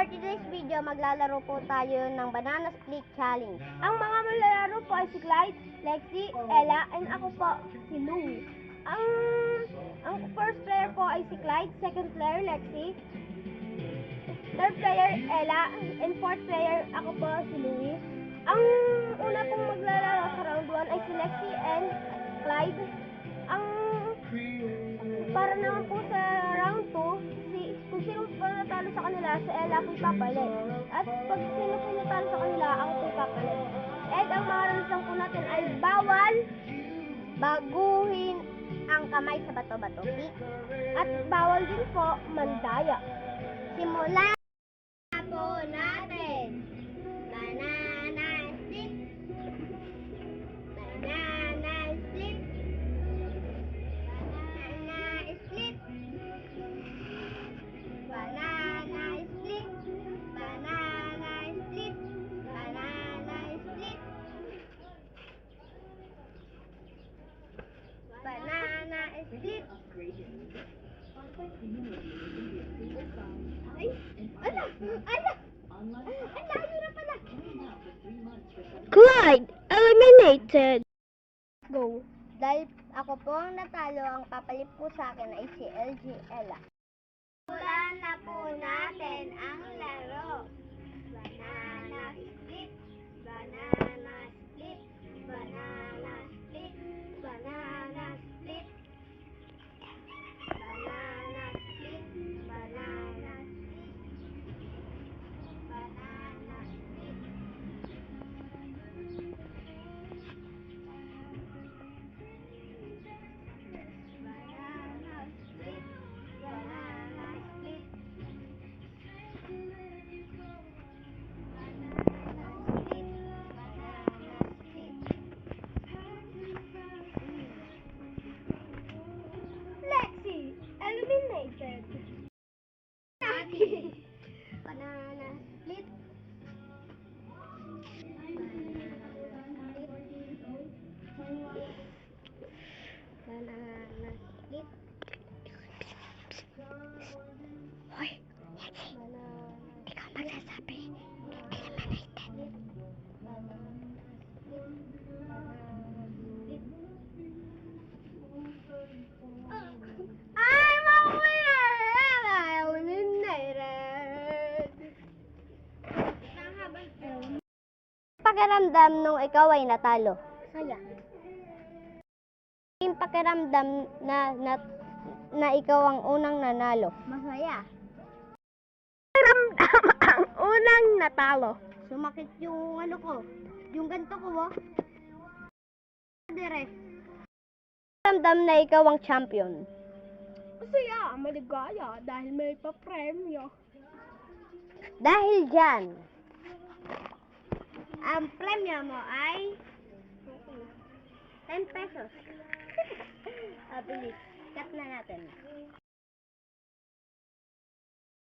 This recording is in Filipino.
For today's video, maglalaro po tayo ng Banana Split Challenge. Ang mga maglalaro po ay si Clyde, Lexi, Ella, and ako po, si Louie. Ang first player po ay si Clyde, second player, Lexi, third player, Ella, and fourth player, ako po, si Louie. Ang una pong maglalaro sa round 1 ay si Lexi and Clyde. Para naman po sa round 2, kung sino po natalo sa kanila, si Ella po ipapalit. At pag sino po natalo sa kanila, ako po ipapalit. At ang mga rules po natin ay bawal baguhin ang kamay sa bato-bato. At bawal din po mandaya. Simulan na po natin. Banana split. Banana split. Banana split. Banana split. Banana split. Banana split. Banana split. Ay, ala, ala. Ang layo na pala. Clyde eliminated. Go. Dahil ako po ang natalo, ang papalit po sa akin ay si LG Ella. Simulan na po natin ang laro. Banana split. Banana split. Banana split. Banana split. Banana split. Banana split. Banana split. Banana split. Banana split. Lexi eliminated. Banana split. Banana split. Hoy, Lexi, ikaw magsasabi. Eliminated. I'm a winner! Eliminated! Pakiramdam nung ikaw ay natalo? Saya. Yung pakiramdam na ikaw ang unang nanalo? Masaya. Pakiramdam ang unang natalo. Sumakit yung ano ko, yung ganto ko, oh. Dire. Pakiramdam na ikaw ang champion? Masaya, maligaya dahil may pa-premyo. Dahil dyan, ang premyo mo ay 10 pesos. Bilis, cut na natin.